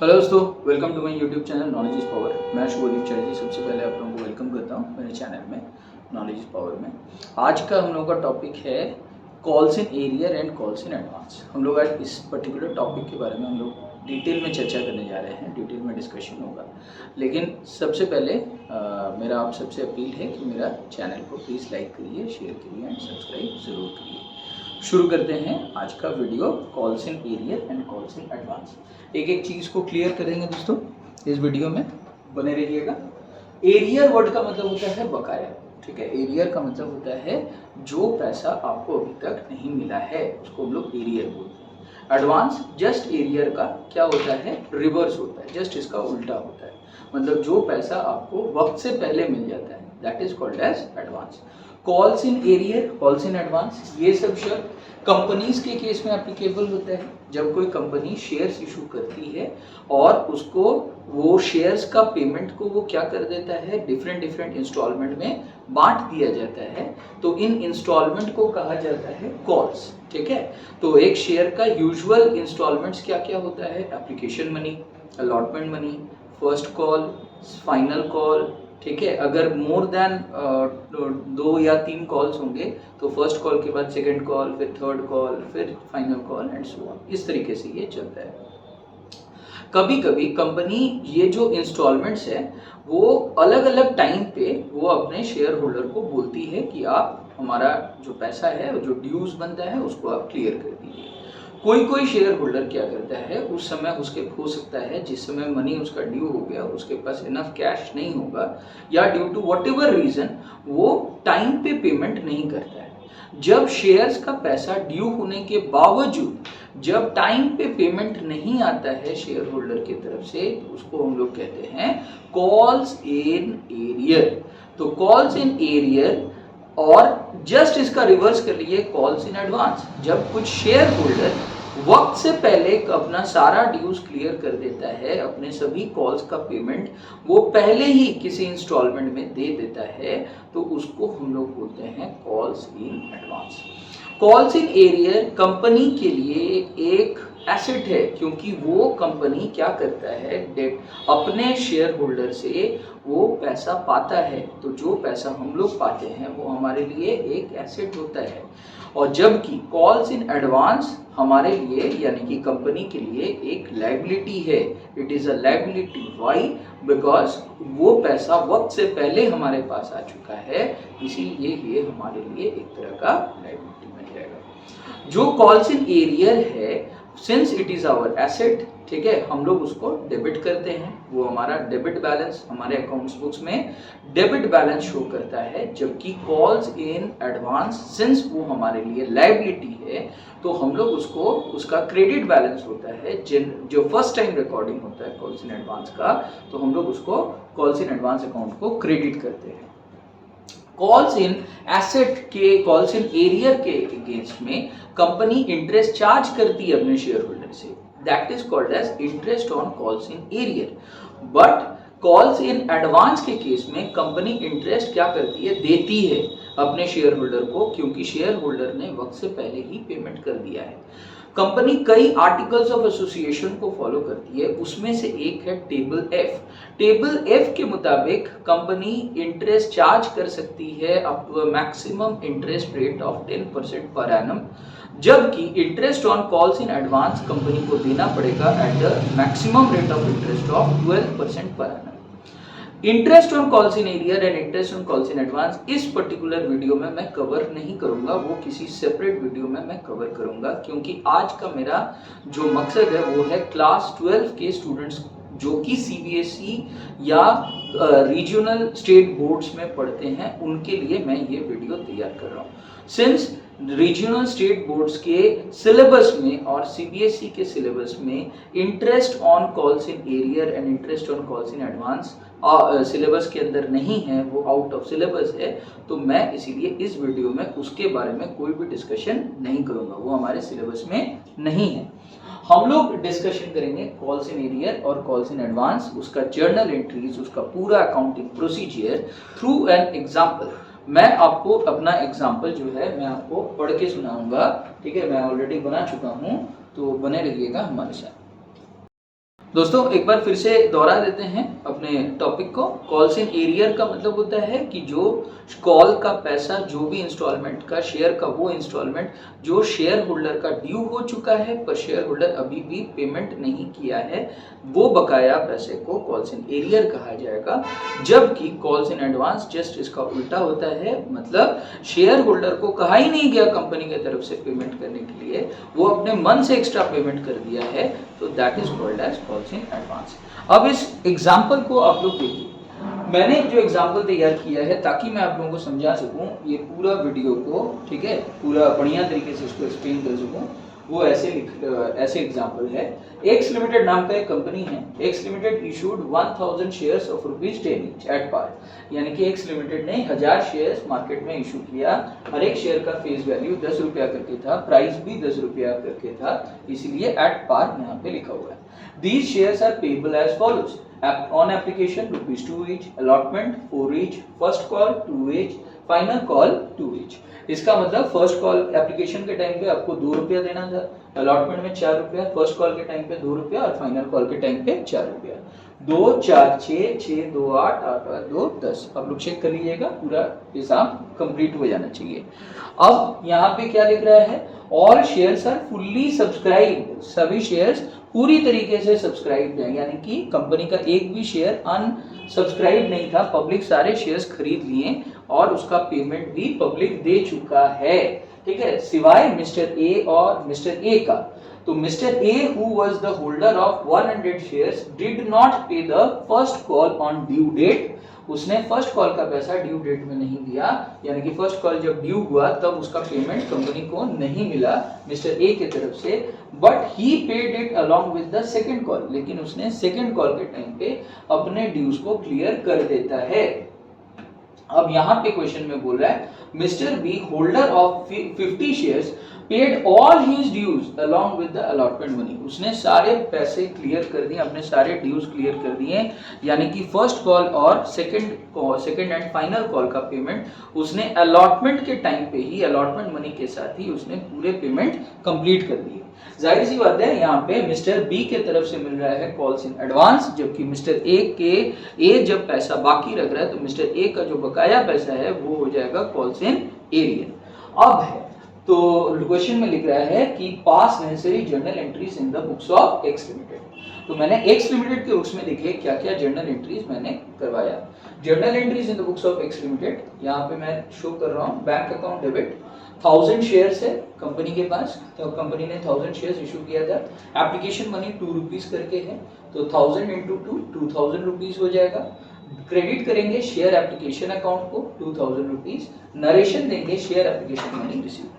Hello दोस्तों, welcome to my YouTube channel knowledge is power. मैं शुभदीप चटर्जी सबसे पहले आप लोगों को वेलकम करता हूं मेरे चैनल में नॉलेज इज पावर में। आज का हम लोगों का टॉपिक है calls in arrear and calls in advance. हम लोग आज इस पर्टिकुलर टॉपिक के बारे में हम लोग डिटेल में चर्चा करने जा रहे हैं, डिटेल में डिस्कशन होगा। लेकिन सबसे पहले मेरा आप सबसे अपील है कि मेरा चैनल को प्लीज़ लाइक करिए, शेयर करिए एंड सब्सक्राइब ज़रूर करिए। शुरू करते हैं आज का video calls in arrear and calls in advance. एक एक चीज़ को क्लियर करेंगे दोस्तों, इस वीडियो में बने रहिएगा। एरियर वर्ड का मतलब होता है बकाया, ठीक है। एरियर का मतलब होता है जो पैसा आपको अभी तक नहीं मिला है उसको हम लोग एरियर बोलते हैं। एडवांस जस्ट एरियर का क्या होता है, रिवर्स होता है, जस्ट इसका उल्टा होता है। मतलब जो पैसा आपको वक्त से पहले मिल जाता है that is called as advance. Calls in arrear, calls in advance, ये सब शब्द कंपनीज के केस में एप्लीकेबल होता है। जब कोई कंपनी शेयर्स इशू करती है और उसको वो शेयर्स का पेमेंट को वो क्या कर देता है, डिफरेंट डिफरेंट इंस्टॉलमेंट में बांट दिया जाता है, तो इन इंस्टॉलमेंट को कहा जाता है कॉल्स, ठीक है। तो एक शेयर का यूजुअल इंस्टॉलमेंट्स क्या क्या होता है, application money, allotment money, first call, final call, ठीक है। अगर मोर देन 2 या 3 कॉल्स होंगे तो फर्स्ट कॉल के बाद सेकंड कॉल, फिर थर्ड कॉल, फिर final call and so on. इस तरीके से ये चलता है। कभी कभी कंपनी ये जो इंस्टॉलमेंट्स है वो अलग अलग टाइम पे वो अपने शेयर होल्डर को बोलती है कि आप हमारा जो पैसा है, जो ड्यूज बनता है उसको आप क्लियर कर दीजिए। कोई कोई शेयर होल्डर क्या करता है, उस समय उसके हो सकता है जिस समय मनी उसका ड्यू हो गया उसके पास इनफ कैश नहीं होगा, या due to whatever reason वो टाइम पे पेमेंट नहीं करता है। जब शेयर्स का पैसा ड्यू होने के बावजूद जब टाइम पे पेमेंट नहीं आता है शेयर होल्डर की तरफ से, तो उसको हम लोग कहते हैं कॉल्स इन एरियर। तो कॉल्स इन एरियर, और जस्ट इसका रिवर्स कर लिए कॉल्स इन एडवांस। जब कुछ शेयर होल्डर वक्त से पहले अपना सारा ड्यूज क्लियर कर देता है, अपने सभी कॉल्स का पेमेंट वो पहले ही किसी इंस्टॉलमेंट में दे देता है, तो उसको हम लोग बोलते हैं calls in advance. Calls in arrear company के लिए एक एसेट है, क्योंकि वो कंपनी क्या करता है, डेट अपने शेयर होल्डर से वो पैसा पाता है। तो जो पैसा हम लोग पाते हैं वो हमारे लिए एक एसेट होता है। और जबकि कॉल्स इन एडवांस हमारे लिए यानी कि कंपनी के लिए एक लायबिलिटी है। It is a liability, why? Because वो पैसा वक्त से पहले हमारे पास आ चुका है, इसीलिए ये हमारे लिए एक तरह का लायबिलिटी बन जाएगा। जो कॉल्स इन एरियर है, since it is our asset, ठीक है, हम लोग उसको डेबिट करते हैं। वो हमारा डेबिट बैलेंस हमारे अकाउंट्स बुक्स में डेबिट बैलेंस शो करता है। जबकि कॉल्स इन एडवांस, सिंस वो हमारे लिए लायबिलिटी है, तो हम लोग उसको उसका क्रेडिट बैलेंस होता है। जो फर्स्ट टाइम रिकॉर्डिंग होता है कॉल्स इन एडवांस का, तो हम लोग उसको कॉल्स इन एडवांस अकाउंट को क्रेडिट करते हैं। कॉल्स इन एसेट के, कॉल्स इन एरियर के अगेंस्ट में कंपनी इंटरेस्ट चार्ज करती है अपने शेयर होल्डर से, that is called as interest on calls in arrear. But calls in advance के केस में कंपनी इंटरेस्ट क्या करती है, देती है अपने शेयर होल्डर को, क्योंकि शेयर होल्डर ने वक्त से पहले ही पेमेंट कर दिया है। कंपनी कई आर्टिकल्स ऑफ एसोसिएशन को फॉलो करती है, उसमें से एक है टेबल एफ। टेबल एफ के मुताबिक कंपनी इंटरेस्ट चार्ज कर सकती है up to a maximum interest rate of 10% per annum, जबकि interest on calls in advance company को देना पड़ेगा at the maximum rate of interest of 12% per annum. Interest on calls in arrear and interest on calls in advance इस particular video में मैं cover नहीं करूंगा, वो किसी सेपरेट वीडियो में मैं कवर करूंगा, क्योंकि आज का मेरा जो मकसद है वो है क्लास 12 के स्टूडेंट्स जो कि सीबीएसई या रीजनल स्टेट बोर्ड्स में पढ़ते हैं, उनके लिए मैं ये वीडियो तैयार कर रहा हूँ। सिंस रीजनल स्टेट बोर्ड्स के सिलेबस में और सीबीएसई के सिलेबस में interest on calls in arrear and interest on calls in advance syllabus के अंदर नहीं है, वो आउट ऑफ सिलेबस है, तो मैं इसीलिए इस वीडियो में उसके बारे में कोई भी डिस्कशन नहीं करूंगा, वो हमारे सिलेबस में नहीं है। हम लोग डिस्कशन करेंगे कॉल्स इन एरियर और कॉल्स इन एडवांस, उसका जर्नल एंट्रीज, उसका पूरा accounting procedure through an example. मैं आपको अपना एग्जाम्पल जो है मैं आपको पढ़ के सुनाऊंगा, ठीक है। मैं ऑलरेडी बना चुका हूं, तो बने रहिएगा हमारे साथ। दोस्तों एक बार फिर से दोहरा देते हैं अपने टॉपिक को। कॉल्स इन एरियर का मतलब होता है कि जो कॉल का पैसा, जो भी इंस्टॉलमेंट का शेयर का वो इंस्टॉलमेंट जो शेयर होल्डर का ड्यू हो चुका है पर शेयर होल्डर अभी भी पेमेंट नहीं किया है, वो बकाया पैसे को कॉल्स इन एरियर कहा जाएगा। जबकि कॉल्स इन एडवांस जस्ट इसका उल्टा होता है, मतलब शेयर होल्डर को कहा ही नहीं गया कंपनी की तरफ से पेमेंट करने के लिए, वो अपने मन से एक्स्ट्रा पेमेंट कर दिया है, तो that is called as calls in advance. अब इस एग्जाम्पल को आप लोग देखिए, मैंने जो एग्जाम्पल तैयार किया है ताकि मैं आप लोगों को समझा सकूं ये पूरा वीडियो को, ठीक है, पूरा बढ़िया तरीके से इसको एक्सप्लेन कर सकूं, वो ऐसे एग्जाम्पल है। एक्स लिमिटेड नाम का एक कंपनी है। X limited issued 1000 shares of rupees 10 each at par, यानी कि एक्स लिमिटेड ने 1000 शेयर्स मार्केट में इशू किया। हर एक शेयर का फेस वैल्यू 10 रुपया करके था, प्राइस भी 10 रुपया करके था, इसीलिए एट पार यहाँ पे लिखा हुआ है। These shares are payable as follows. On application rupees 2 each, allotment 4 each, first call 2 each, final call 2 each. इसका मतलब फर्स्ट कॉल एप्लीकेशन के टाइम पे आपको 2 रुपया देना था, अलॉटमेंट में 4 रुपया, फर्स्ट कॉल के टाइम पे 2 रुपया और फाइनल कॉल के टाइम पे 4 रुपया। 2 4 6 6 2 8 8 8 2 10। आप लोग चेक कर लीजिएगा, पूरा हिसाब कंप्लीट हो जाना चाहिए। अब यहाँ पे क्या लिख रहा है, all shares are fully subscribe, सभी शेयर्स पूरी तरीके से सब्सक्राइब है, यानी कि कंपनी का एक भी शेयर अनसब्सक्राइब नहीं था, पब्लिक सारे शेयर्स खरीद लिए और उसका पेमेंट भी पब्लिक दे चुका है, ठीक है, सिवाय मिस्टर ए और मिस्टर ए का। तो mister A who was the holder of 100 shares did not pay the first call on due date, उसने फर्स्ट कॉल का पैसा ड्यू डेट में नहीं दिया, यानी कि फर्स्ट कॉल जब ड्यू हुआ तब उसका पेमेंट कंपनी को नहीं मिला मिस्टर ए की तरफ से, but he paid it along with the second call, लेकिन उसने सेकंड कॉल के टाइम पे अपने ड्यूज को क्लियर कर देता है। अब यहाँ पे क्वेश्चन में बोल रहा है mister B holder of 50 shares paid all his dues along with the allotment money, उसने सारे पैसे क्लियर कर दिए, अपने सारे ड्यूज क्लियर कर दिए, यानी कि फर्स्ट कॉल और सेकंड एंड फाइनल कॉल का पेमेंट उसने अलॉटमेंट के टाइम पे ही, अलॉटमेंट मनी के साथ ही उसने पूरे पेमेंट कंप्लीट कर दिए। जाहिर सी बात है यहाँ पे मिस्टर बी के तरफ से मिल रहा है कॉल्स इन एडवांस, जबकि मिस्टर ए जब पैसा बाकी रख रहा है तो मिस्टर ए का जो बकाया पैसा है वो हो जाएगा कॉल्स इन एरियर। अब है तो क्वेश्चन में लिख रहा है कि पास necessary journal entries in the books of x limited. तो मैंने एक्स लिमिटेड के बुक्स में देखिए क्या क्या जर्नल एंट्रीज मैंने करवाया। Journal entries in the books of x limited, यहाँ पे मैं शो कर रहा हूँ बैंक अकाउंट डेबिट, 1000 शेयर्स है कंपनी के पास, तो कंपनी ने 1000 शेयर्स इशू किया था, एप्लीकेशन मनी 2 रुपीज करके है, तो 1000 इंटू 2 2000 रुपीज हो जाएगा। क्रेडिट करेंगे शेयर एप्लीकेशन अकाउंट को 2000 रुपीज, नरेशन देंगे शेयर एप्लीकेशन मनी रिसीव।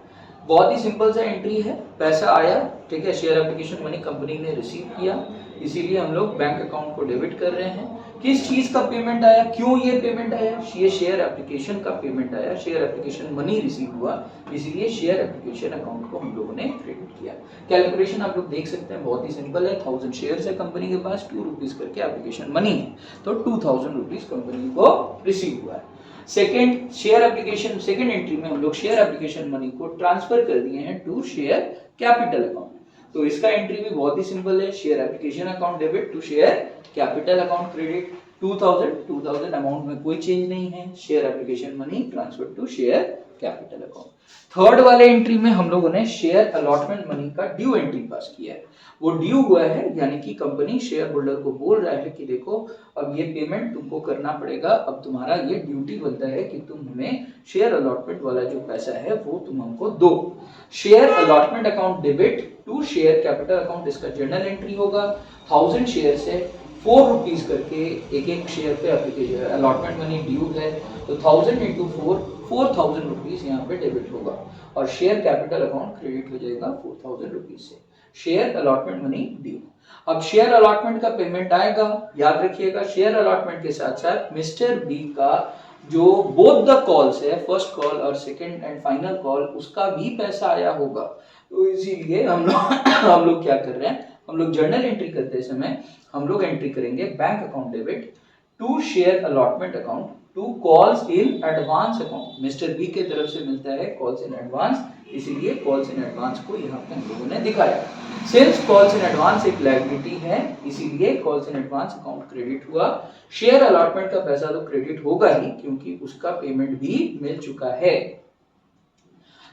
बहुत ही सिंपल सा एंट्री है, पैसा आया, ठीक है, शेयर एप्लीकेशन मनी कंपनी ने रिसीव किया, इसीलिए हम लोग बैंक अकाउंट को डेबिट कर रहे हैं। किस चीज का पेमेंट आया, क्यों ये पेमेंट आया, ये शेयर एप्लीकेशन का पेमेंट आया, शेयर एप्लीकेशन मनी रिसीव हुआ, इसीलिए शेयर एप्लीकेशन अकाउंट को हम लोगों ने क्रेडिट किया। कैलकुलेशन आप लोग देख सकते हैं, बहुत ही सिंपल है, 1000 शेयर्स है कंपनी के पास, 2 रुपीज करके एप्लीकेशन मनी है, तो 2000 रुपीज कंपनी को रिसीव हुआ है। Second share application, second entry में हम लोग शेयर एप्लीकेशन मनी को ट्रांसफर कर दिए हैं टू शेयर कैपिटल अकाउंट। तो इसका एंट्री भी बहुत ही सिंपल है, share application account debit to share capital account credit, 2000 amount में कोई चेंज नहीं है, share application money transfer to share capital account. Third वाले एंट्री में हम लोगों ने शेयर अलॉटमेंट मनी का ड्यू एंट्री पास किया है, वो ड्यू हुआ है, यानी कि कंपनी शेयर होल्डर को बोल रहा है कि देखो अब ये पेमेंट तुमको करना पड़ेगा, अब तुम्हारा ये ड्यूटी बनता है कि तुम हमें शेयर अलॉटमेंट वाला जो पैसा है वो तुम हमको दो। Share allotment account debit to share capital account, इसका जर्नल एंट्री होगा, 1000 शेयर से 4 रुपीज करके एक एक शेयर पे एप्लीकेशन अलॉटमेंट मनी ड्यू है, तो 1000 इंटू 4000 रुपीज यहाँ पे डेबिट होगा और शेयर कैपिटल अकाउंट क्रेडिट हो जाएगा 4000 रुपीज से, शेयर अलॉटमेंट मनी ड्यू। अब शेयर अलॉटमेंट का पेमेंट आएगा, याद रखिएगा शेयर अलॉटमेंट के साथ साथ मिस्टर बी का जो बोथ द कॉल्स है, फर्स्ट कॉल और सेकंड एंड फाइनल कॉल, उसका भी पैसा आया होगा। तो इसीलिए हम लोग क्या कर रहे हैं, हम लोग जर्नल एंट्री करते समय हम लोग एंट्री करेंगे bank account debit to share allotment account to calls in advance account. Mister B के तरफ से मिलता है कॉल्स इन एडवांस, इसीलिए कॉल्स इन एडवांस को यहाँ पे हम लोगों ने दिखाया। सिंस कॉल्स इन एडवांस एक लायबिलिटी है, इसीलिए calls in advance account credit हुआ। शेयर अलॉटमेंट का पैसा तो क्रेडिट होगा ही, क्योंकि उसका पेमेंट भी मिल चुका है।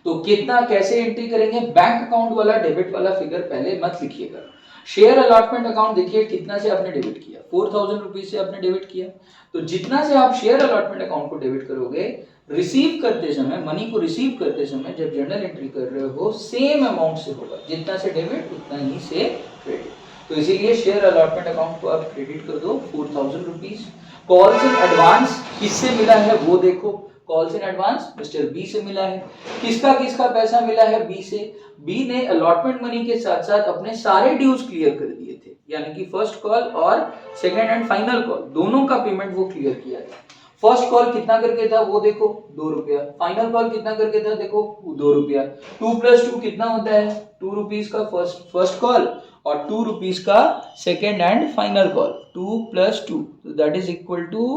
तो कितना कैसे एंट्री करेंगे? बैंक अकाउंट वाला डेबिट वाला फिगर पहले मत लिखिएगा। शेयर अलॉटमेंट अकाउंट देखिए कितना से आपने डेबिट किया, 4000 रुपीज से आपने डेबिट किया। तो जितना से आप शेयर अलॉटमेंट अकाउंट को डेबिट करोगे, रिसीव करते समय, मनी को रिसीव करते समय जब जर्नल एंट्री कर रहे हो, सेम अमाउंट से होगा। जितना से डेबिट उतना ही से क्रेडिट। तो इसीलिए शेयर अलॉटमेंट अकाउंट को आप क्रेडिट कर दो 4000 रुपीज। कॉल्स इन एडवांस किससे मिला है वो देखो। Calls in advance mister B से मिला है। किसका किसका पैसा मिला है? बी से। बी ने अलॉटमेंट मनी के साथ साथ अपने सारे ड्यूज क्लियर कर दिए थे, यानी कि फर्स्ट कॉल और सेकंड एंड फाइनल कॉल दोनों का पेमेंट वो क्लियर किया था। फर्स्ट कॉल कितना करके था वो देखो, 2 रुपया। फाइनल कॉल कितना करके था देखो, 2 रुपया। 2 + 2 कितना होता है? 2 रुपीज का फर्स्ट कॉल और 2 रुपीज का second and final call. 2 + 2 that is equal to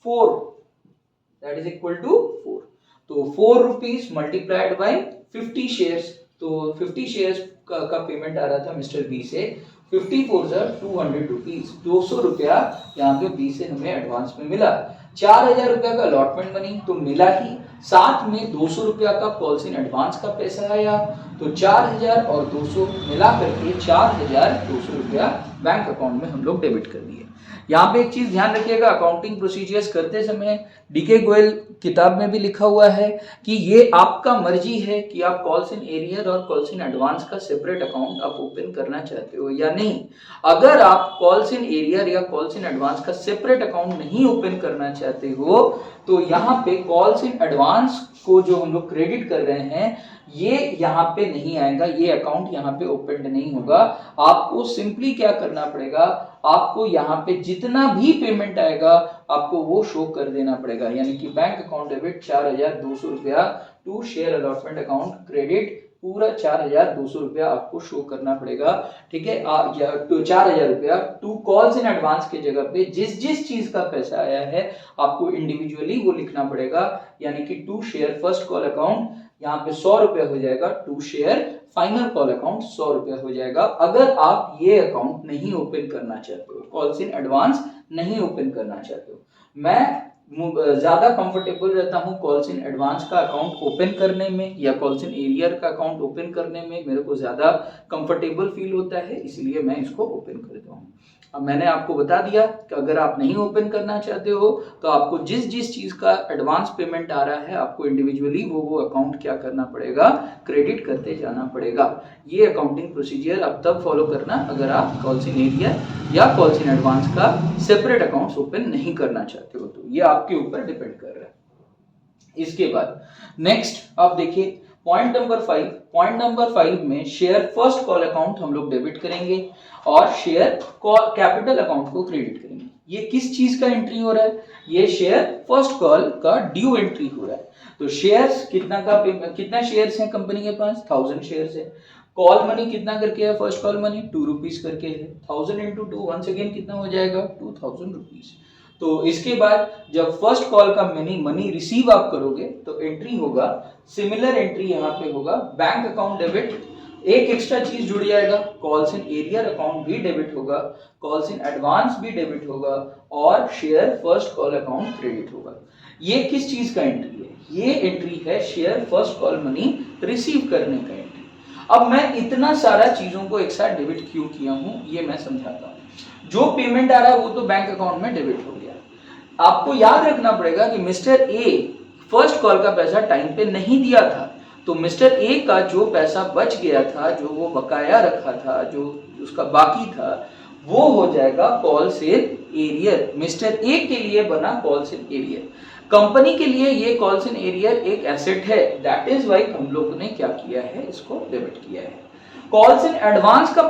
4। That is equal to 4। तो 4 रुपीज मल्टीप्लाइड बाय 50 शेयर्स। तो 50 शेयर्स का पेमेंट आ रहा था मिस्टर बी से। 54 200 रुपीज, 200 रुपया यहाँ पे बी से हमें एडवांस में मिला। 4000 रुपया का अलॉटमेंट मनी तो मिला ही, साथ में 200 रुपया का कॉल्स इन एडवांस का पैसा आया। तो 4000 और 200 मिला करके 4200 रुपया बैंक अकाउंट में हम लोग डेबिट कर दिए। यहाँ पे एक चीज ध्यान रखिएगा, अकाउंटिंग प्रोसीजर्स करते समय डीके गोयल किताब में भी लिखा हुआ है कि ये आपका मर्जी है कि आप कॉल्स इन एरियर और कॉल्स इन एडवांस का सेपरेट अकाउंट आप ओपन करना चाहते हो या नहीं। अगर आप कॉल्स इन एरियर या कॉल्स इन एडवांस का सेपरेट अकाउंट नहीं ओपन करना चाहते हो, तो यहाँ पे कॉल्स इन एडवांस को जो हम लोग क्रेडिट कर रहे हैं, ये यहाँ पे नहीं आएगा, ये अकाउंट यहाँ पे ओपन नहीं होगा। आपको सिंपली क्या करना पड़ेगा, आपको यहाँ पे जितना भी पेमेंट आएगा आपको वो शो कर देना पड़ेगा, यानी कि बैंक अकाउंट डेबिट 4200 रुपया to share allotment account credit, पूरा 4200 रुपया आपको शो करना पड़ेगा। ठीक है, तो 4000 रुपया टू कॉल्स इन एडवांस के जगह पे जिस जिस चीज का पैसा आया है आपको इंडिविजुअली वो लिखना पड़ेगा, यानी कि to share first call account यहाँ पे 100 रुपया हो जाएगा, to share final call account 100 रुपया हो जाएगा। अगर आप ये अकाउंट नहीं ओपन करना चाहते हो, कॉल्स इन एडवांस नहीं ओपन करना चाहते हो, मैं ज्यादा कंफर्टेबल रहता हूँ कॉल्स इन एडवांस का अकाउंट ओपन करने में या कॉल्स इन एरियर का अकाउंट ओपन करने में मेरे को ज्यादा कंफर्टेबल फील होता है, इसलिए मैं इसको ओपन करता हूँ। अब मैंने आपको बता दिया कि अगर आप नहीं ओपन करना चाहते हो तो आपको जिस जिस चीज का एडवांस पेमेंट आ रहा है आपको इंडिविजुअली वो अकाउंट क्या करना पड़ेगा, क्रेडिट करते जाना पड़ेगा। ये अकाउंटिंग प्रोसीजर आप तब फॉलो करना अगर आप कॉल्स इन एरियर या कॉल्स इन एडवांस का सेपरेट अकाउंट्स ओपन नहीं करना चाहते हो, तो ये आपके ऊपर डिपेंड कर रहा है। इसके बाद नेक्स्ट आप देखिए पॉइंट नंबर 5 में शेयर फर्स्ट कॉल अकाउंट हम लोग डेबिट करेंगे और शेयर कैपिटल अकाउंट को क्रेडिट करेंगे। ये किस चीज का एंट्री हो रहा है? ये शेयर फर्स्ट कॉल का ड्यू एंट्री हो रहा है। तो शेयर्स कितना शेयर्स हैं कंपनी के पास? 1000 शेयर्स है। कॉल मनी कितना करके है? फर्स्ट कॉल मनी 2 रुपीज करके है। 1000 × 2 वंस अगेन कितना हो जाएगा? 2000 रुपीज। तो इसके बाद जब फर्स्ट कॉल का मनी रिसीव आप करोगे तो एंट्री होगा, सिमिलर एंट्री यहाँ पे होगा, बैंक अकाउंट डेबिट। एक एक्स्ट्रा चीज जुड़ जाएगा, कॉल्स इन एरियर अकाउंट भी डेबिट होगा, कॉल्स इन एडवांस भी डेबिट होगा और share first call account credit होगा। ये किस चीज का एंट्री है? ये एंट्री है share first call money receive करने का एंट्री। अब मैं इतना सारा चीजों को एक साथ डेबिट क्यों किया हूं ये मैं समझाता हूं। जो पेमेंट आ रहा है वो तो बैंक अकाउंट में डेबिट हो गया। आपको याद रखना पड़ेगा कि मिस्टर ए फर्स्ट कॉल का पैसा टाइम पे नहीं दिया था, तो मिस्टर ए का जो पैसा बच गया था, जो वो बकाया रखा था, जो उसका बाकी था, वो हो जाएगा calls in arrear. Mister A के लिए बना कॉल्स इन एरियर। कंपनी के लिए ये कॉल्स इन एरियर एक एसेट है, दैट इज वाई हम लोगों ने क्या किया है, इसको डेबिट किया है। कॉल्स इन एडवांस का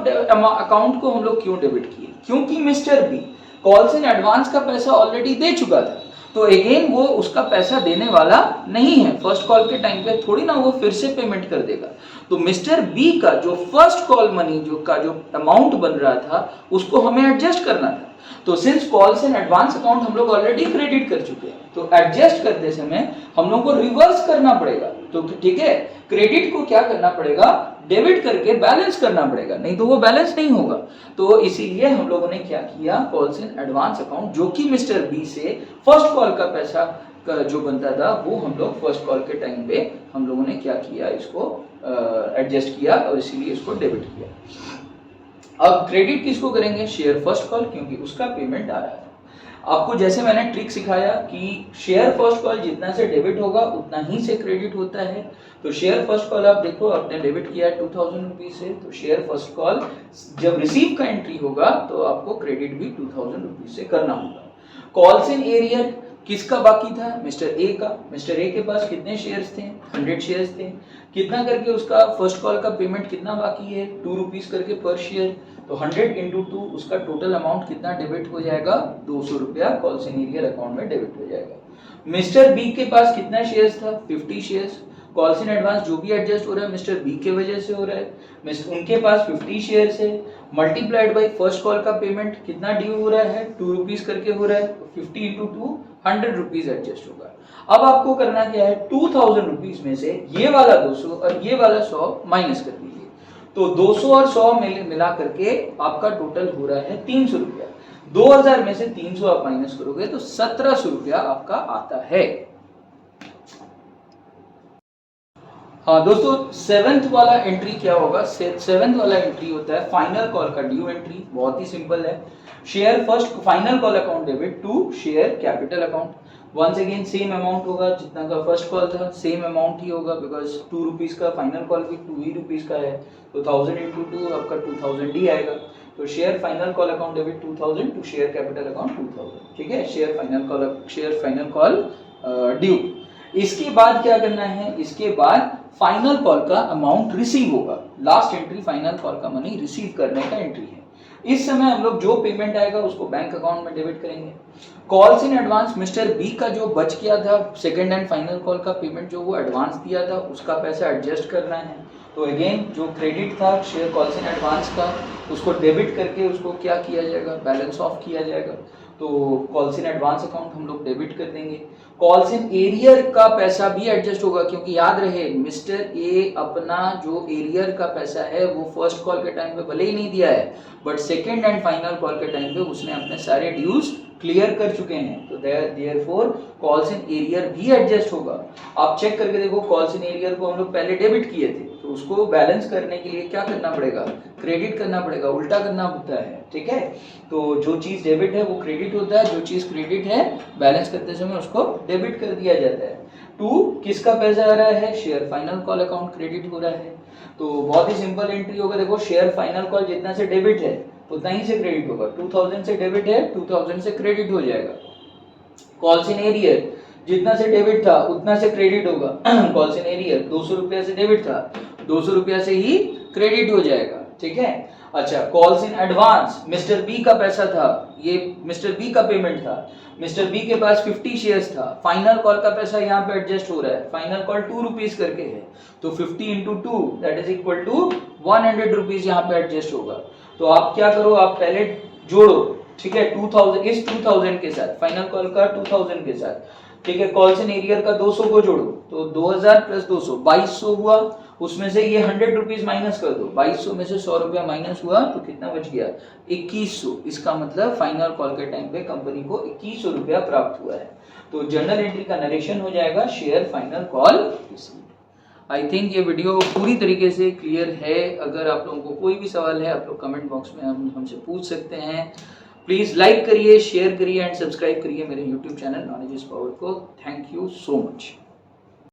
अकाउंट को हम लोग क्यों डेबिट किए? क्योंकि mister B calls in advance का पैसा ऑलरेडी दे चुका था, तो अगेन वो उसका पैसा देने वाला नहीं है। फर्स्ट कॉल के टाइम पे थोड़ी ना वो फिर से पेमेंट कर देगा। तो मिस्टर बी का जो फर्स्ट कॉल मनी जो अमाउंट बन रहा था उसको हमें एडजस्ट करना था। तो since calls in advance account हम लोग ऑलरेडी क्रेडिट कर चुके हैं, तो एडजस्ट करते समय हम लोग को रिवर्स करना पड़ेगा। तो ठीक है, क्रेडिट को क्या करना पड़ेगा, डेबिट करके बैलेंस करना पड़ेगा, नहीं तो वो बैलेंस नहीं होगा। तो इसीलिए हम लोगों ने क्या किया, कॉल्स इन एडवांस अकाउंट जो कि मिस्टर बी से फर्स्ट कॉल का पैसा का जो बनता था वो हम लोग फर्स्ट कॉल के टाइम पे हम लोगों ने क्या किया, इसको एडजस्ट किया और इसीलिए इसको डेबिट किया। अब क्रेडिट किसको करेंगे, शेयर फर्स्ट कॉल, क्योंकि उसका पेमेंट आ रहा है। आपको जैसे मैंने ट्रिक सिखाया कि शेयर फर्स्ट कॉल जितना से डेबिट होगा उतना ही से क्रेडिट होता है। तो शेयर फर्स्ट कॉल आप देखो, आपने डेबिट किया 2000 रुपीज से, तो शेयर फर्स्ट कॉल जब रिसीव का एंट्री होगा तो आपको क्रेडिट भी 2000 रुपीज से करना होगा। कॉल्स इन एरियर किसका बाकी था, मिस्टर ए का। मिस्टर ए के पास कितने शेयर्स थे, 100 शेयर्स थे। कितना करके उसका फर्स्ट कॉल का पेमेंट कितना बाकी है, 2 रुपीज करके पर शेयर। तो 100 इंटू 2 उसका टोटल अमाउंट कितना डेबिट हो जाएगा, 200 रुपया कॉल्स इन एरियर अकाउंट में डेबिट हो जाएगा। मिस्टर बी के पास कितना शेयर्स था, 50 शेयर्स। कॉल्स इन एडवांस जो भी एडजस्ट हो रहा है मिस्टर बी के वजह से हो रहा है, उनके पास 50 शेयर्स है, मल्टीप्लाइड बाय फर्स्ट कॉल का पेमेंट कितना ड्यू हो रहा है, 2 रुपीज करके हो रहा है, 50 इंटू 2 100 रुपीज एडजस्ट होगा। अब आपको करना क्या है, 2000 रुपीज में से ये वाला 200 और ये वाला 100 माइनस कर दीजिए। तो 200 और 100 मिला करके आपका टोटल हो रहा है 300 रुपया। 2000 में से 300 आप माइनस करोगे तो 1700 रुपया आपका आता है। हाँ दोस्तों, 7th वाला एंट्री क्या होगा, 7th वाला एंट्री होता है फाइनल कॉल का ड्यू एंट्री। बहुत ही सिंपल है, share first final call account debit to share capital account. Once again same amount होगा जितना का फर्स्ट कॉल था, सेम अमाउंट ही होगा, बिकॉज 2 रुपीज का फाइनल कॉल भी 2 ही रुपीज का है, तो 1000 इंटू 2 आपका 2000 ही आएगा। तो share final call account debit 2000 to share capital account 2000, ठीक है, शेयर फाइनल कॉल ड्यू। इसके बाद क्या करना है, इसके बाद फाइनल कॉल का अमाउंट रिसीव होगा। लास्ट एंट्री फाइनल कॉल का मनी रिसीव करने का एंट्री है। इस समय हम लोग जो पेमेंट आएगा उसको बैंक अकाउंट में डेबिट करेंगे। Calls in advance mister B का जो बच गया था सेकंड एंड फाइनल कॉल का पेमेंट जो वो एडवांस दिया था उसका पैसा एडजस्ट करना है। तो अगेन जो क्रेडिट था शेयर कॉल्स इन एडवांस का उसको डेबिट करके उसको क्या किया जाएगा, बैलेंस ऑफ किया जाएगा। तो कॉल्स इन एडवांस अकाउंट हम लोग डेबिट कर देंगे। कॉल्स इन एरियर का पैसा भी एडजस्ट होगा, क्योंकि याद रहे मिस्टर ए अपना जो एरियर का पैसा है वो फर्स्ट कॉल के टाइम पे भले ही नहीं दिया है, but second and final call के टाइम पे उसने अपने सारे ड्यूज क्लियर कर चुके हैं। तो देयरफॉर कॉल्स इन एरियर भी एडजस्ट होगा। आप चेक करके देखो, कॉल्स इन एरियर को हम लोग पहले डेबिट किए थे, तो उसको बैलेंस करने के लिए क्या करना पड़ेगा, क्रेडिट करना पड़ेगा, उल्टा करना होता है, ठीक है। तो जो चीज डेबिट है वो क्रेडिट होता है, जो चीज क्रेडिट है बैलेंस करते समय उसको डेबिट कर दिया जाता है। 2 किसका पैसा आ रहा है, share final call account credit हो रहा है। तो बहुत ही सिंपल एंट्री होगा, देखो शेयर फाइनल कॉल जितना से डेबिट है उतना ही से क्रेडिट होगा। 2000 से डेबिट है, 2000 से क्रेडिट हो जाएगा। कॉल्स इन एरियर जितना से डेबिट था उतना से क्रेडिट होगा। कॉल्स इन एरियर 200 रुपया से डेबिट था, 200 रुपया से ही क्रेडिट हो जाएगा, ठीक है। अच्छा, calls in advance mister B का पैसा था, ये मिस्टर बी का पेमेंट था, मिस्टर बी के पास 50 शेयर्स था, फाइनल कॉल का पैसा यहाँ पे एडजस्ट हो रहा है, फाइनल कॉल 2 रुपीज करके है, तो 50 into 2 that is equal to 100 rupees यहाँ पे एडजस्ट होगा। तो आप क्या करो, आप पहले जोड़ो, ठीक है, 2000 इस 2000 के साथ फाइनल कॉल का 2000 के साथ, ठीक है, कॉल्स इन एरियर का 200 को जोड़ो, तो 2000 प्लस 200 2200 हुआ, उसमें से ये 100 रुपीज माइनस कर दो, 2200 में से 100 रुपया माइनस हुआ तो कितना बच गया, 2100। इसका मतलब फाइनल कॉल के टाइम पे कंपनी को 2100 रुपया प्राप्त हुआ है। तो जर्नल एंट्री का नरेशन हो जाएगा share final call received. I think ये वीडियो पूरी तरीके से क्लियर है। अगर आप लोगों को कोई भी सवाल है आप लोग कमेंट बॉक्स में हमसे पूछ सकते हैं। प्लीज़ लाइक करिए, शेयर करिए एंड सब्सक्राइब करिए मेरे YouTube channel knowledge is power को। Thank you so much.